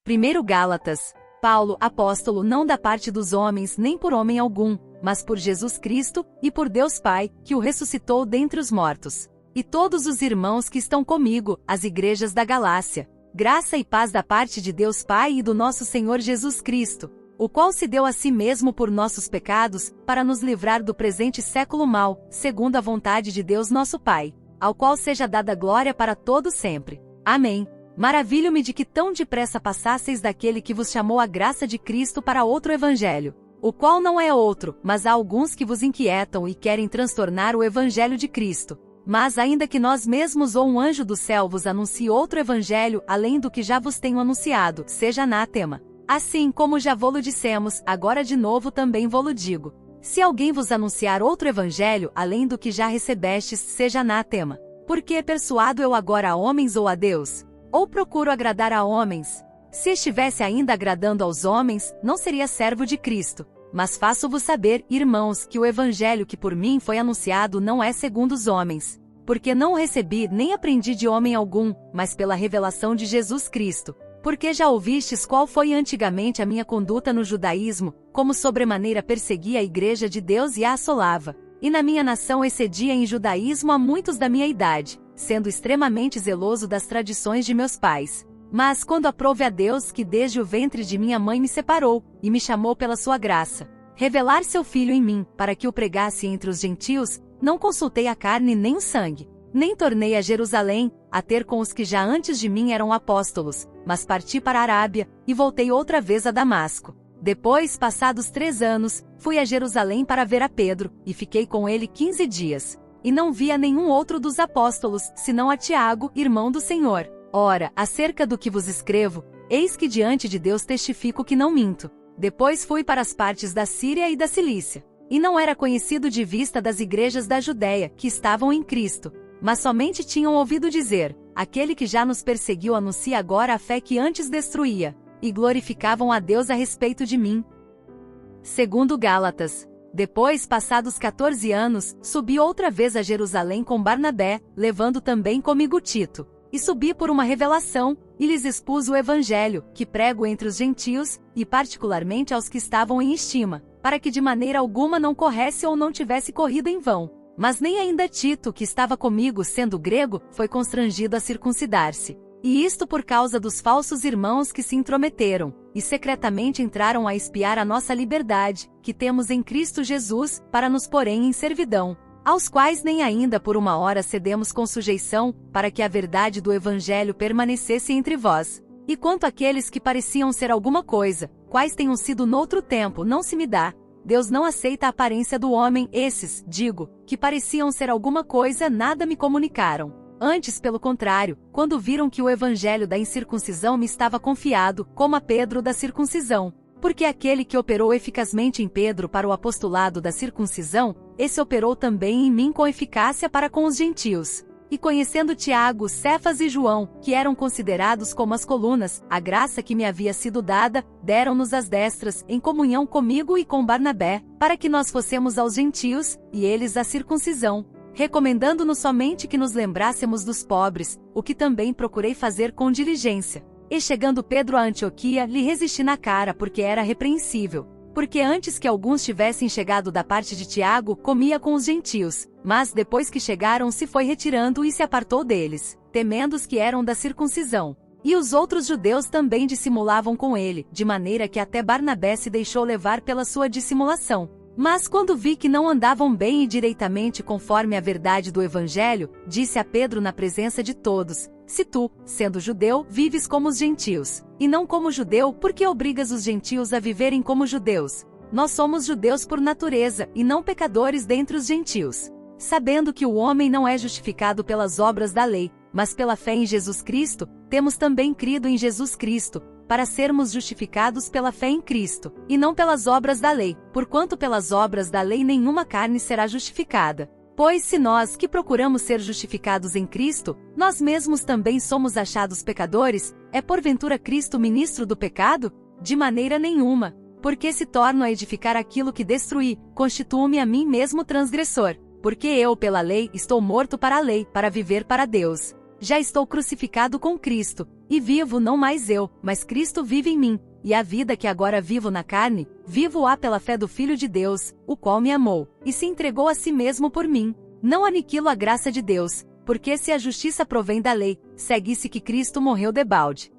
1 Gálatas. Paulo, apóstolo, não da parte dos homens nem por homem algum, mas por Jesus Cristo, e por Deus Pai, que o ressuscitou dentre os mortos. E todos os irmãos que estão comigo, as igrejas da Galácia. Graça e paz da parte de Deus Pai e do nosso Senhor Jesus Cristo, o qual se deu a si mesmo por nossos pecados, para nos livrar do presente século mau, segundo a vontade de Deus nosso Pai, ao qual seja dada glória para todo sempre. Amém. Maravilho-me de que tão depressa passasseis daquele que vos chamou a graça de Cristo para outro evangelho, o qual não é outro, mas há alguns que vos inquietam e querem transtornar o evangelho de Cristo. Mas ainda que nós mesmos ou um anjo do céu vos anuncie outro evangelho além do que já vos tenho anunciado, seja anátema. Assim como já vô-lo dissemos, agora de novo também vô-lo digo. Se alguém vos anunciar outro evangelho além do que já recebestes, seja anátema. Porque persuado eu agora a homens ou a Deus? Ou procuro agradar a homens? Se estivesse ainda agradando aos homens, não seria servo de Cristo. Mas faço-vos saber, irmãos, que o evangelho que por mim foi anunciado não é segundo os homens. Porque não o recebi nem aprendi de homem algum, mas pela revelação de Jesus Cristo. Porque já ouvistes qual foi antigamente a minha conduta no judaísmo, como sobremaneira perseguia a igreja de Deus e a assolava. E na minha nação excedia em judaísmo a muitos da minha idade, sendo extremamente zeloso das tradições de meus pais. Mas quando aprove a Deus que desde o ventre de minha mãe me separou, e me chamou pela sua graça, revelar seu Filho em mim, para que o pregasse entre os gentios, não consultei a carne nem o sangue, nem tornei a Jerusalém, a ter com os que já antes de mim eram apóstolos, mas parti para a Arábia, e voltei outra vez a Damasco. Depois, passados 3 anos, fui a Jerusalém para ver a Pedro, e fiquei com ele 15 dias. E não via nenhum outro dos apóstolos, senão a Tiago, irmão do Senhor. Ora, acerca do que vos escrevo, eis que diante de Deus testifico que não minto. Depois fui para as partes da Síria e da Cilícia. E não era conhecido de vista das igrejas da Judéia, que estavam em Cristo, mas somente tinham ouvido dizer, aquele que já nos perseguiu anuncia agora a fé que antes destruía, e glorificavam a Deus a respeito de mim. 2 Gálatas. Depois, passados 14 anos, subi outra vez a Jerusalém com Barnabé, levando também comigo Tito. E subi por uma revelação, e lhes expus o evangelho, que prego entre os gentios, e particularmente aos que estavam em estima, para que de maneira alguma não corresse ou não tivesse corrido em vão. Mas nem ainda Tito, que estava comigo sendo grego, foi constrangido a circuncidar-se. E isto por causa dos falsos irmãos que se intrometeram, e secretamente entraram a espiar a nossa liberdade, que temos em Cristo Jesus, para nos porem em servidão, aos quais nem ainda por uma hora cedemos com sujeição, para que a verdade do Evangelho permanecesse entre vós. E quanto àqueles que pareciam ser alguma coisa, quais tenham sido noutro tempo, não se me dá. Deus não aceita a aparência do homem, esses, digo, que pareciam ser alguma coisa, nada me comunicaram. Antes, pelo contrário, quando viram que o evangelho da incircuncisão me estava confiado, como a Pedro da circuncisão. Porque aquele que operou eficazmente em Pedro para o apostolado da circuncisão, esse operou também em mim com eficácia para com os gentios. E conhecendo Tiago, Cefas e João, que eram considerados como as colunas, a graça que me havia sido dada, deram-nos as destras, em comunhão comigo e com Barnabé, para que nós fossemos aos gentios, e eles à circuncisão, recomendando-nos somente que nos lembrássemos dos pobres, o que também procurei fazer com diligência. E chegando Pedro a Antioquia, lhe resisti na cara porque era repreensível. Porque antes que alguns tivessem chegado da parte de Tiago, comia com os gentios, mas depois que chegaram se foi retirando e se apartou deles, temendo os que eram da circuncisão. E os outros judeus também dissimulavam com ele, de maneira que até Barnabé se deixou levar pela sua dissimulação. Mas quando vi que não andavam bem e direitamente conforme a verdade do Evangelho, disse a Pedro na presença de todos, se tu, sendo judeu, vives como os gentios, e não como judeu, por que obrigas os gentios a viverem como judeus? Nós somos judeus por natureza, e não pecadores dentre os gentios. Sabendo que o homem não é justificado pelas obras da lei, mas pela fé em Jesus Cristo, temos também crido em Jesus Cristo, para sermos justificados pela fé em Cristo, e não pelas obras da lei, porquanto pelas obras da lei nenhuma carne será justificada. Pois se nós, que procuramos ser justificados em Cristo, nós mesmos também somos achados pecadores, é porventura Cristo ministro do pecado? De maneira nenhuma. Porque se torno a edificar aquilo que destruí, constituo-me a mim mesmo transgressor. Porque eu, pela lei, estou morto para a lei, para viver para Deus. Já estou crucificado com Cristo, e vivo não mais eu, mas Cristo vive em mim, e a vida que agora vivo na carne, vivo-a pela fé do Filho de Deus, o qual me amou, e se entregou a si mesmo por mim. Não aniquilo a graça de Deus, porque se a justiça provém da lei, segue-se que Cristo morreu debalde.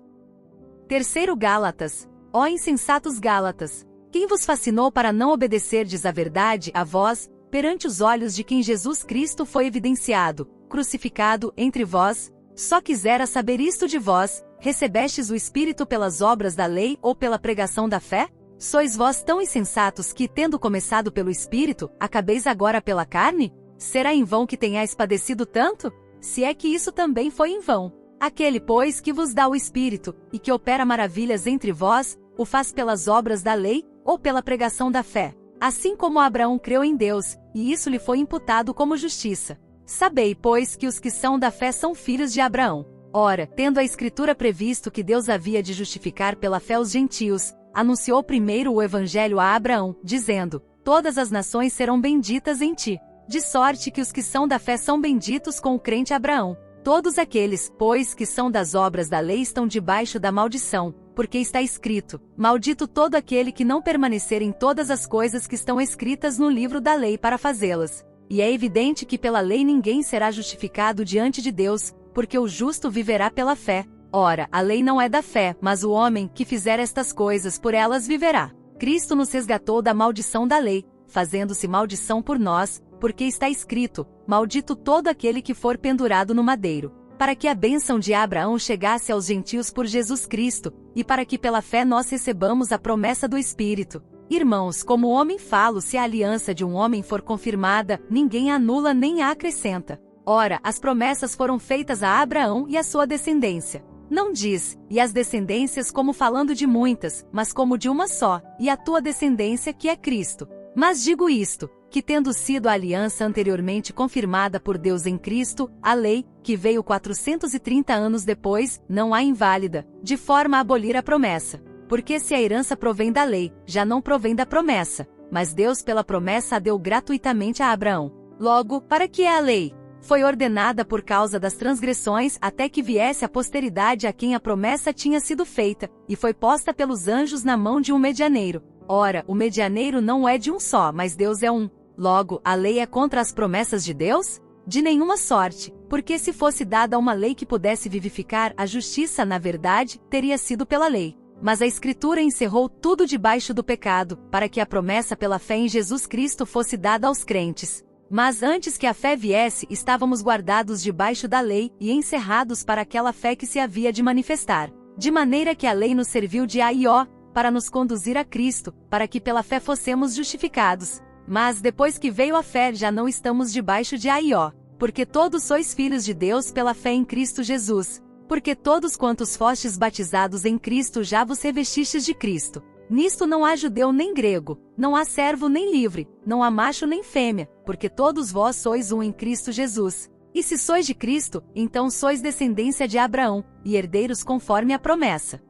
3 Gálatas. Ó insensatos Gálatas! Quem vos fascinou para não obedecerdes à verdade, a vós, perante os olhos de quem Jesus Cristo foi evidenciado, crucificado entre vós? Só quisera saber isto de vós: recebestes o Espírito pelas obras da lei ou pela pregação da fé? Sois vós tão insensatos que, tendo começado pelo Espírito, acabeis agora pela carne? Será em vão que tenhais padecido tanto? Se é que isso também foi em vão. Aquele, pois, que vos dá o Espírito, e que opera maravilhas entre vós, o faz pelas obras da lei, ou pela pregação da fé? Assim como Abraão creu em Deus, e isso lhe foi imputado como justiça. Sabei, pois, que os que são da fé são filhos de Abraão. Ora, tendo a Escritura previsto que Deus havia de justificar pela fé os gentios, anunciou primeiro o Evangelho a Abraão, dizendo: todas as nações serão benditas em ti. De sorte que os que são da fé são benditos com o crente Abraão. Todos aqueles, pois, que são das obras da lei estão debaixo da maldição, porque está escrito: maldito todo aquele que não permanecer em todas as coisas que estão escritas no livro da lei para fazê-las. E é evidente que pela lei ninguém será justificado diante de Deus, porque o justo viverá pela fé. Ora, a lei não é da fé, mas o homem que fizer estas coisas por elas viverá. Cristo nos resgatou da maldição da lei, fazendo-se maldição por nós, porque está escrito: maldito todo aquele que for pendurado no madeiro. Para que a bênção de Abraão chegasse aos gentios por Jesus Cristo, e para que pela fé nós recebamos a promessa do Espírito. Irmãos, como o homem fala, se a aliança de um homem for confirmada, ninguém a anula nem a acrescenta. Ora, as promessas foram feitas a Abraão e à sua descendência. Não diz: e as descendências como falando de muitas, mas como de uma só, e a tua descendência que é Cristo. Mas digo isto, que tendo sido a aliança anteriormente confirmada por Deus em Cristo, a lei, que veio 430 anos depois, não há inválida, de forma a abolir a promessa. Porque se a herança provém da lei, já não provém da promessa, mas Deus pela promessa a deu gratuitamente a Abraão. Logo, para que é a lei? Foi ordenada por causa das transgressões até que viesse a posteridade a quem a promessa tinha sido feita, e foi posta pelos anjos na mão de um medianeiro. Ora, o medianeiro não é de um só, mas Deus é um. Logo, a lei é contra as promessas de Deus? De nenhuma sorte, porque se fosse dada uma lei que pudesse vivificar, a justiça, na verdade, teria sido pela lei. Mas a Escritura encerrou tudo debaixo do pecado, para que a promessa pela fé em Jesus Cristo fosse dada aos crentes. Mas antes que a fé viesse, estávamos guardados debaixo da lei e encerrados para aquela fé que se havia de manifestar. De maneira que a lei nos serviu de aió, para nos conduzir a Cristo, para que pela fé fossemos justificados. Mas depois que veio a fé, já não estamos debaixo de aió, porque todos sois filhos de Deus pela fé em Cristo Jesus. Porque todos quantos fostes batizados em Cristo já vos revestistes de Cristo. Nisto não há judeu nem grego, não há servo nem livre, não há macho nem fêmea, porque todos vós sois um em Cristo Jesus. E se sois de Cristo, então sois descendência de Abraão, e herdeiros conforme a promessa.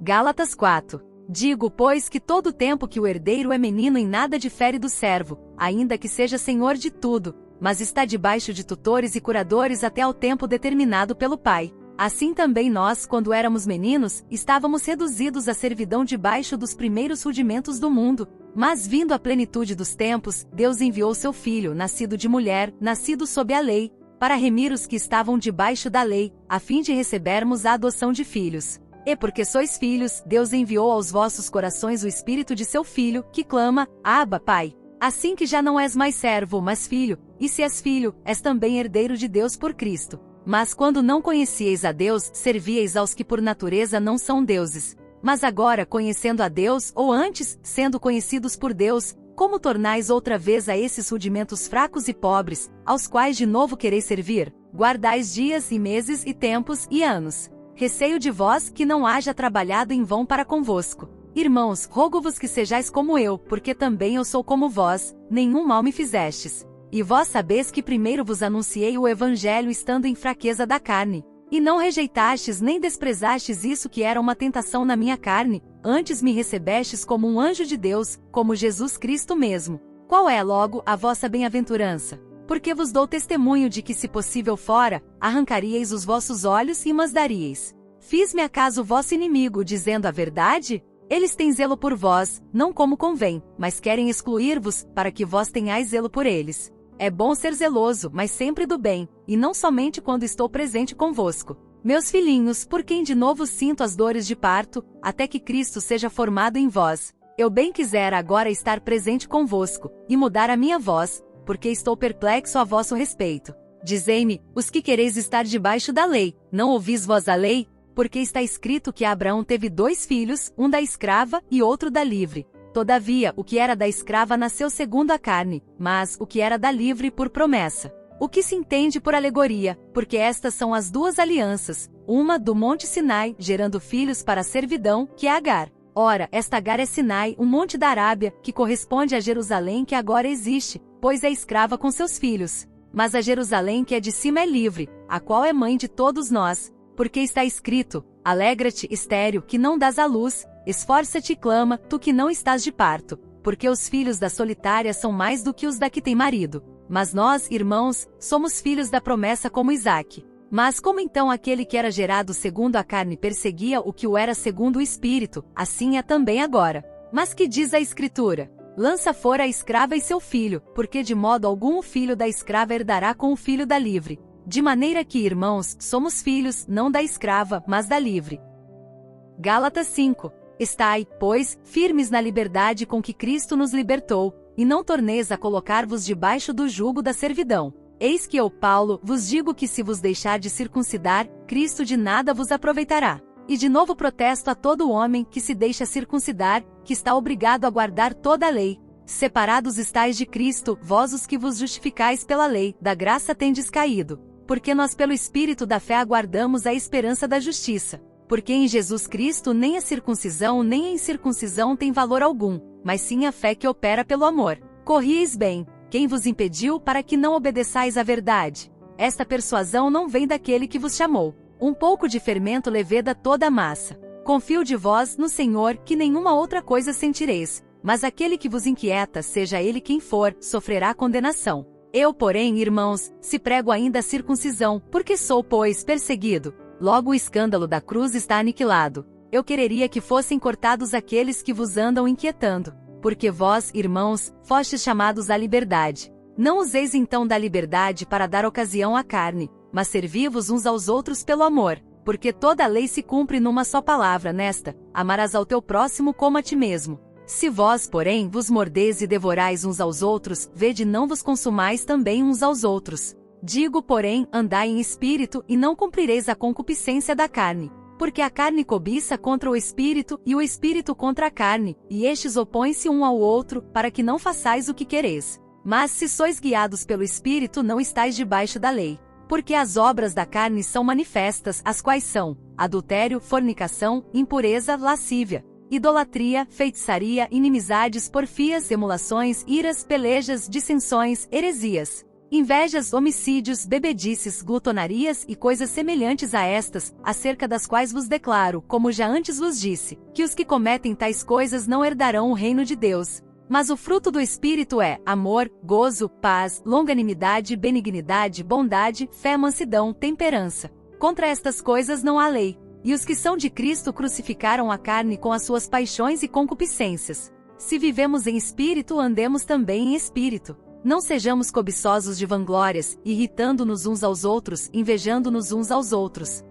Gálatas 4. Digo, pois, que todo tempo que o herdeiro é menino em nada difere do servo, ainda que seja senhor de tudo, mas está debaixo de tutores e curadores até ao tempo determinado pelo Pai. Assim também nós, quando éramos meninos, estávamos reduzidos à servidão debaixo dos primeiros rudimentos do mundo. Mas vindo a plenitude dos tempos, Deus enviou seu Filho, nascido de mulher, nascido sob a lei, para remir os que estavam debaixo da lei, a fim de recebermos a adoção de filhos. E porque sois filhos, Deus enviou aos vossos corações o Espírito de seu Filho, que clama: Abba, Pai. Assim que já não és mais servo, mas filho, e se és filho, és também herdeiro de Deus por Cristo. Mas quando não conhecieis a Deus, servíeis aos que por natureza não são deuses. Mas agora, conhecendo a Deus, ou antes, sendo conhecidos por Deus, como tornais outra vez a esses rudimentos fracos e pobres, aos quais de novo quereis servir? Guardais dias e meses e tempos e anos. Receio de vós que não haja trabalhado em vão para convosco. Irmãos, rogo-vos que sejais como eu, porque também eu sou como vós, nenhum mal me fizestes. E vós sabeis que primeiro vos anunciei o Evangelho estando em fraqueza da carne. E não rejeitastes nem desprezastes isso que era uma tentação na minha carne, antes me recebestes como um anjo de Deus, como Jesus Cristo mesmo. Qual é, logo, a vossa bem-aventurança? Porque vos dou testemunho de que, se possível fora, arrancaríeis os vossos olhos e mas daríeis. Fiz-me acaso vosso inimigo, dizendo a verdade? Eles têm zelo por vós, não como convém, mas querem excluir-vos, para que vós tenhais zelo por eles. É bom ser zeloso, mas sempre do bem, e não somente quando estou presente convosco. Meus filhinhos, por quem de novo sinto as dores de parto, até que Cristo seja formado em vós. Eu bem quisera agora estar presente convosco, e mudar a minha voz, porque estou perplexo a vosso respeito. Dizei-me, os que quereis estar debaixo da lei, não ouvis vós a lei? Porque está escrito que Abraão teve 2 filhos, um da escrava e outro da livre. Todavia, o que era da escrava nasceu segundo a carne, mas o que era da livre por promessa. O que se entende por alegoria, porque estas são as 2 alianças, uma do monte Sinai, gerando filhos para a servidão, que é Agar. Ora, esta Agar é Sinai, um monte da Arábia, que corresponde a Jerusalém que agora existe, pois é escrava com seus filhos. Mas a Jerusalém que é de cima é livre, a qual é mãe de todos nós. Porque está escrito, alegra-te, estéril, que não dás à luz, esforça-te e clama, tu que não estás de parto, porque os filhos da solitária são mais do que os da que tem marido. Mas nós, irmãos, somos filhos da promessa como Isaque. Mas como então aquele que era gerado segundo a carne perseguia o que o era segundo o Espírito, assim é também agora. Mas que diz a Escritura? Lança fora a escrava e seu filho, porque de modo algum o filho da escrava herdará com o filho da livre. De maneira que, irmãos, somos filhos, não da escrava, mas da livre. Gálatas 5. Estai, pois, firmes na liberdade com que Cristo nos libertou, e não torneis a colocar-vos debaixo do jugo da servidão. Eis que eu, Paulo, vos digo que se vos deixar de circuncidar, Cristo de nada vos aproveitará. E de novo protesto a todo homem que se deixa circuncidar, que está obrigado a guardar toda a lei. Separados estáis de Cristo, vós os que vos justificais pela lei, da graça tendes caído. Porque nós pelo Espírito da fé aguardamos a esperança da justiça. Porque em Jesus Cristo nem a circuncisão nem a incircuncisão tem valor algum, mas sim a fé que opera pelo amor. Corrieis bem, quem vos impediu para que não obedeçais à verdade? Esta persuasão não vem daquele que vos chamou. Um pouco de fermento leveda toda a massa. Confio de vós no Senhor que nenhuma outra coisa sentireis, mas aquele que vos inquieta, seja ele quem for, sofrerá condenação. Eu, porém, irmãos, se prego ainda a circuncisão, porque sou, pois, perseguido. Logo o escândalo da cruz está aniquilado. Eu quereria que fossem cortados aqueles que vos andam inquietando. Porque vós, irmãos, fostes chamados à liberdade. Não useis então da liberdade para dar ocasião à carne, mas servi-vos uns aos outros pelo amor. Porque toda a lei se cumpre numa só palavra, nesta: amarás ao teu próximo como a ti mesmo. Se vós, porém, vos mordeis e devorais uns aos outros, vede não vos consumais também uns aos outros. Digo, porém, andai em espírito, e não cumprireis a concupiscência da carne. Porque a carne cobiça contra o espírito, e o espírito contra a carne, e estes opõem-se um ao outro, para que não façais o que quereis. Mas se sois guiados pelo espírito, não estáis debaixo da lei. Porque as obras da carne são manifestas, as quais são: adultério, fornicação, impureza, lascívia, idolatria, feitiçaria, inimizades, porfias, emulações, iras, pelejas, dissensões, heresias, invejas, homicídios, bebedices, glutonarias e coisas semelhantes a estas, acerca das quais vos declaro, como já antes vos disse, que os que cometem tais coisas não herdarão o reino de Deus. Mas o fruto do Espírito é amor, gozo, paz, longanimidade, benignidade, bondade, fé, mansidão, temperança. Contra estas coisas não há lei. E os que são de Cristo crucificaram a carne com as suas paixões e concupiscências. Se vivemos em espírito, andemos também em espírito. Não sejamos cobiçosos de vanglórias, irritando-nos uns aos outros, invejando-nos uns aos outros.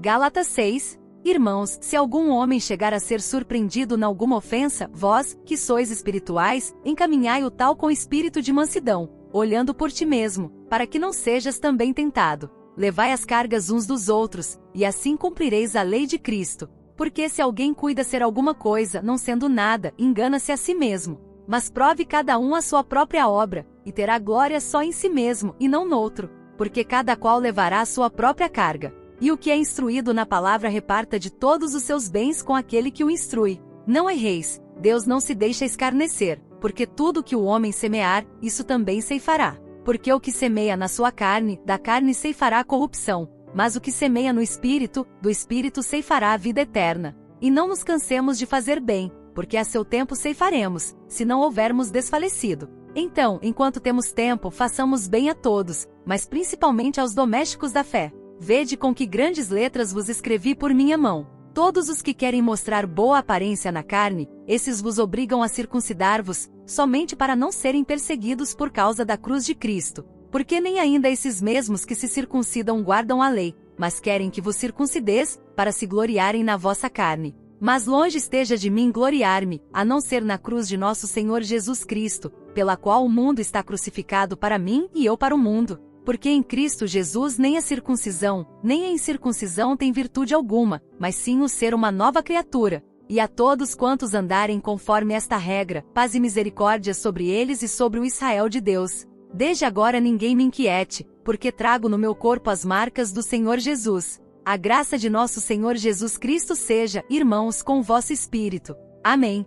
Gálatas 6. Irmãos, se algum homem chegar a ser surpreendido na alguma ofensa, vós, que sois espirituais, encaminhai o tal com espírito de mansidão, olhando por ti mesmo, para que não sejas também tentado. Levai as cargas uns dos outros, e assim cumprireis a lei de Cristo. Porque se alguém cuida ser alguma coisa, não sendo nada, engana-se a si mesmo. Mas prove cada um a sua própria obra, e terá glória só em si mesmo, e não noutro, porque cada qual levará a sua própria carga. E o que é instruído na palavra reparta de todos os seus bens com aquele que o instrui. Não erreis, Deus não se deixa escarnecer, porque tudo que o homem semear, isso também ceifará. Porque o que semeia na sua carne, da carne ceifará a corrupção, mas o que semeia no Espírito, do Espírito ceifará a vida eterna. E não nos cansemos de fazer bem, porque a seu tempo ceifaremos, se não houvermos desfalecido. Então, enquanto temos tempo, façamos bem a todos, mas principalmente aos domésticos da fé. Vede com que grandes letras vos escrevi por minha mão. Todos os que querem mostrar boa aparência na carne, esses vos obrigam a circuncidar-vos, somente para não serem perseguidos por causa da cruz de Cristo. Porque nem ainda esses mesmos que se circuncidam guardam a lei, mas querem que vos circuncideis, para se gloriarem na vossa carne. Mas longe esteja de mim gloriar-me, a não ser na cruz de nosso Senhor Jesus Cristo, pela qual o mundo está crucificado para mim e eu para o mundo. Porque em Cristo Jesus nem a circuncisão, nem a incircuncisão tem virtude alguma, mas sim o ser uma nova criatura. E a todos quantos andarem conforme esta regra, paz e misericórdia sobre eles e sobre o Israel de Deus. Desde agora ninguém me inquiete, porque trago no meu corpo as marcas do Senhor Jesus. A graça de nosso Senhor Jesus Cristo seja, irmãos, com o vosso espírito. Amém.